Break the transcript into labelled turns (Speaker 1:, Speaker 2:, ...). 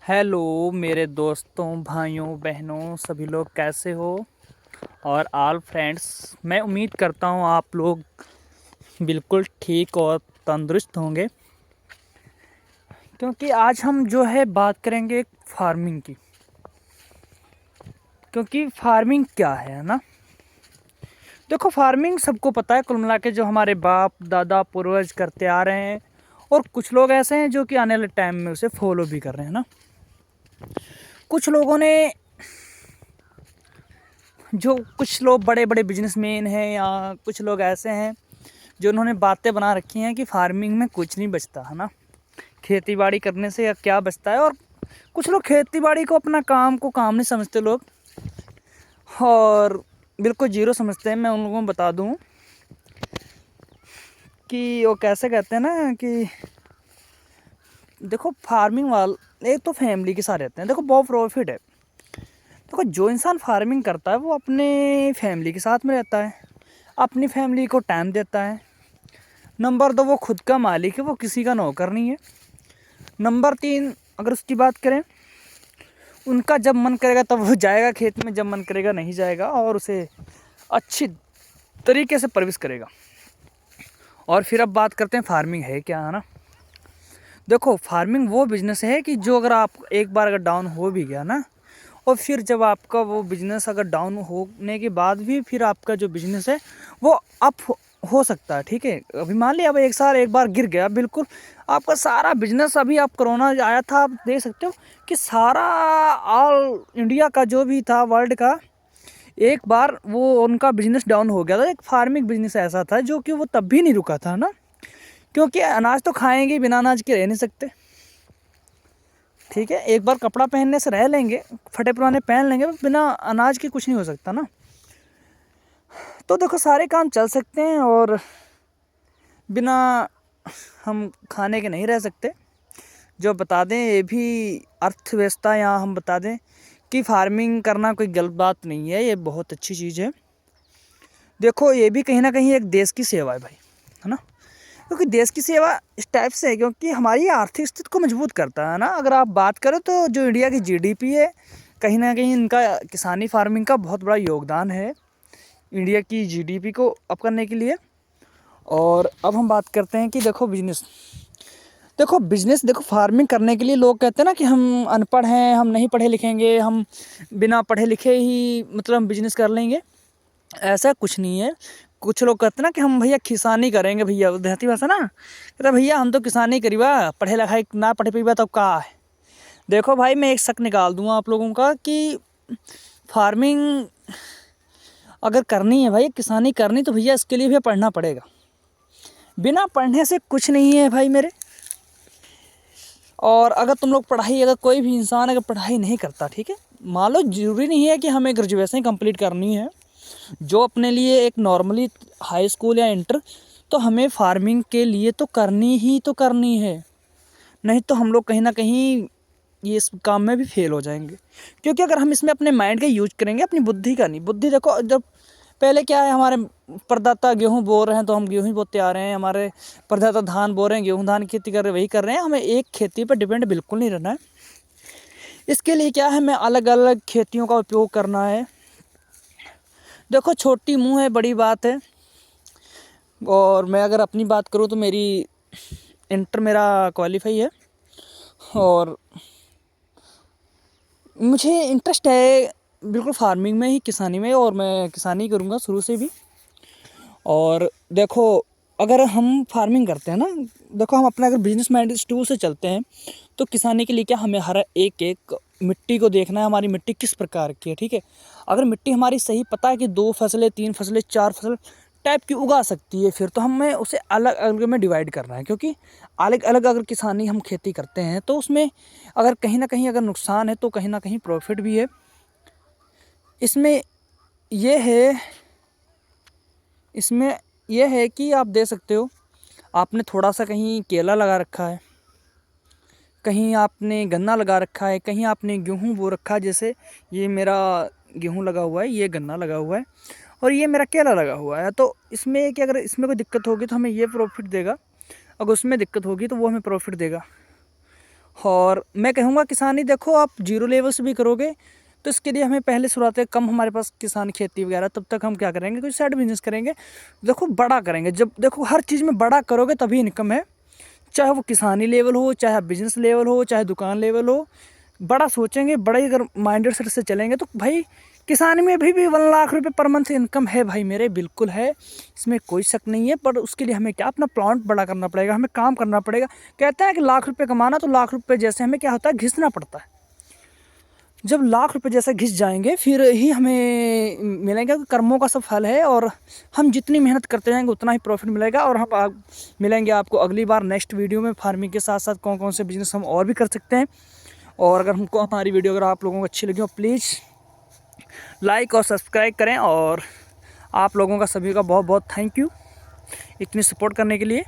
Speaker 1: Hello मेरे दोस्तों भाइयों बहनों सभी लोग कैसे हो। और ऑल फ्रेंड्स, मैं उम्मीद करता हूँ आप लोग बिल्कुल ठीक और तंदुरुस्त होंगे, क्योंकि आज हम जो है बात करेंगे फार्मिंग की। क्योंकि फार्मिंग क्या है ना। देखो, फार्मिंग सबको पता है कुल मिला के, जो हमारे बाप दादा पूर्वज करते आ रहे हैं, और कुछ लोग ऐसे हैं जो कि आने वाले टाइम में उसे फॉलो भी कर रहे हैं ना। कुछ लोगों ने, जो कुछ लोग बड़े बड़े बिजनेसमैन हैं या कुछ लोग ऐसे हैं जो उन्होंने बातें बना रखी हैं कि फार्मिंग में कुछ नहीं बचता है ना, खेती बाड़ी करने से या क्या बचता है। और कुछ लोग खेती बाड़ी को अपना काम को काम नहीं समझते लोग, और बिल्कुल जीरो समझते हैं। मैं उन लोगों को बता दूं कि वो कैसे कहते हैं ना कि देखो, फार्मिंग वाले एक तो फैमिली के साथ रहते हैं। देखो, बहुत प्रॉफिट है। देखो, जो इंसान फार्मिंग करता है वो अपने फैमिली के साथ में रहता है, अपनी फैमिली को टाइम देता है। नंबर 2, वो खुद का मालिक है, वो किसी का नौकर नहीं है। नंबर 3, अगर उसकी बात करें, उनका जब मन करेगा तब वो जाएगा खेत में, जब मन करेगा नहीं जाएगा, और उसे अच्छी तरीके से परवरिश करेगा। और फिर अब बात करते हैं फार्मिंग है क्या, है ना। देखो, फार्मिंग वो बिजनेस है कि जो अगर आप एक बार अगर डाउन हो भी गया ना, और फिर जब आपका वो बिजनेस अगर डाउन होने के बाद भी फिर आपका जो बिजनेस है वो अप हो सकता है। ठीक है, अभी मान लिया अब एक साल एक बार गिर गया, बिल्कुल आपका सारा बिजनेस, अभी आप कोरोना आया था, आप देख सकते हो कि सारा ऑल इंडिया का जो भी था, वर्ल्ड का, एक बार वो उनका बिजनेस डाउन हो गया था। एक फार्मिंग बिजनेस ऐसा था जो कि वो तब भी नहीं रुका था ना, क्योंकि अनाज तो खाएंगे, बिना अनाज के रह नहीं सकते। ठीक है, एक बार कपड़ा पहनने से रह लेंगे, फटे पुराने पहन लेंगे, बिना अनाज के कुछ नहीं हो सकता ना। तो देखो, सारे काम चल सकते हैं और बिना हम खाने के नहीं रह सकते। जो बता दें, ये भी अर्थव्यवस्था, या हम बता दें कि फार्मिंग करना कोई गलत बात नहीं है, ये बहुत अच्छी चीज़ है। देखो, ये भी कहीं ना कहीं एक देश की सेवा है भाई, है ना। क्योंकि देश की सेवा इस टाइप से है क्योंकि हमारी आर्थिक स्थिति को मजबूत करता है ना। अगर आप बात करो तो जो इंडिया की जीडीपी है, कहीं ना कहीं इनका किसानी फार्मिंग का बहुत बड़ा योगदान है इंडिया की जीडीपी को अप करने के लिए। और अब हम बात करते हैं कि देखो बिजनेस, देखो फार्मिंग करने के लिए लोग कहते हैं ना कि हम अनपढ़ हैं, हम नहीं पढ़े लिखेंगे, हम बिना पढ़े लिखे ही मतलब बिजनेस कर लेंगे। ऐसा कुछ नहीं है। कुछ लोग कहते हैं ना कि हम भैया किसानी करेंगे, भैया देहाती भाषा ना, कहते भैया हम तो किसानी करीबा, पढ़े लिखाई ना पढ़े पीबा तब कहा है। देखो भाई, मैं एक शक निकाल दूंगा आप लोगों का कि फार्मिंग अगर करनी है भाई, किसानी करनी, तो भैया इसके लिए भी पढ़ना पड़ेगा। बिना पढ़ने से कुछ नहीं है भाई मेरे। और अगर तुम लोग पढ़ाई, अगर कोई भी इंसान अगर पढ़ाई नहीं करता, ठीक है, मान लो ज़रूरी नहीं है कि हमें ग्रेजुएशन कंप्लीट करनी है, जो अपने लिए एक नॉर्मली हाई स्कूल या इंटर, तो हमें फार्मिंग के लिए तो करनी है। नहीं तो हम लोग कहीं ना कहीं ये इस काम में भी फेल हो जाएंगे। क्योंकि अगर हम इसमें अपने माइंड का यूज करेंगे, अपनी बुद्धि का नहीं। बुद्धि देखो, जब पहले क्या है, हमारे परदाता गेहूँ बो रहे हैं तो हम गेहूँ ही बोते आ रहे हैं, हमारे परदाता धान बो रहे हैं, गेहूँ धान की खेती कर रहे हैं, वही कर रहे हैं। हमें एक खेती पर डिपेंड बिल्कुल नहीं रहना है। इसके लिए क्या है, हमें अलग अलग खेतियों का उपयोग करना है। देखो, छोटी मुँह है बड़ी बात है। और मैं अगर अपनी बात करूँ तो मेरी इंटर मेरा क्वालिफाई है, और मुझे इंटरेस्ट है बिल्कुल फार्मिंग में ही, किसानी में, और मैं किसानी करूँगा शुरू से भी। और देखो, अगर हम फार्मिंग करते हैं ना, देखो हम अपना अगर बिजनेस माइंड टूल से चलते हैं, तो किसानी के लिए क्या, हमें हर एक एक मिट्टी को देखना है, हमारी मिट्टी किस प्रकार की है। ठीक है, अगर मिट्टी हमारी सही पता है कि 2 फसलें 3 फसलें 4 फसल टाइप की उगा सकती है, फिर तो हमें उसे अलग अलग में डिवाइड करना है। क्योंकि अलग अलग अगर किसानी हम खेती करते हैं तो उसमें अगर कहीं ना कहीं अगर नुकसान है तो कहीं ना कहीं प्रॉफिट भी है। इसमें यह है इसमें यह है कि आप दे सकते हो, आपने थोड़ा सा कहीं केला लगा रखा है, कहीं आपने गन्ना लगा रखा है, कहीं आपने गेहूँ बो रखा है। जैसे ये मेरा गेहूँ लगा हुआ है, ये गन्ना लगा हुआ है, और ये मेरा केला लगा हुआ है। तो इसमें कि अगर इसमें कोई दिक्कत होगी तो हमें ये प्रॉफिट देगा, अगर उसमें दिक्कत होगी तो वो हमें प्रॉफिट देगा। और मैं कहूँगा किसानी देखो आप जीरो लेवल से भी करोगे तो इसके लिए हमें पहले शुरुआत कम हमारे पास किसान खेती वगैरह, तब तक हम क्या करेंगे, कोई साइड बिजनेस करेंगे। देखो बड़ा करेंगे, जब देखो हर चीज़ में बड़ा करोगे तभी इनकम है, चाहे वो किसानी लेवल हो, चाहे बिजनेस लेवल हो, चाहे दुकान लेवल हो। बड़ा सोचेंगे, बड़ा ही अगर माइंडेड सेट से चलेंगे तो भाई किसानी में भी 1 लाख रुपए पर मंथ इनकम है भाई मेरे, बिल्कुल है, इसमें कोई शक नहीं है। पर उसके लिए हमें क्या अपना प्लांट बड़ा करना पड़ेगा, हमें काम करना पड़ेगा। कहते हैं कि लाख रुपए कमाना, तो लाख रुपए जैसे हमें क्या होता है, घिसना पड़ता है। जब लाख रुपए जैसा घिस जाएंगे फिर ही हमें मिलेंगे, कर्मों का सब फल है। और हम जितनी मेहनत करते जाएंगे उतना ही प्रॉफिट मिलेगा। और हम मिलेंगे आपको अगली बार नेक्स्ट वीडियो में, फार्मिंग के साथ साथ कौन कौन से बिजनेस हम और भी कर सकते हैं। और अगर हमको हमारी वीडियो अगर आप लोगों को अच्छी लगी हो, प्लीज़ लाइक और सब्सक्राइब करें। और आप लोगों का सभी का बहुत बहुत थैंक यू इतनी सपोर्ट करने के लिए।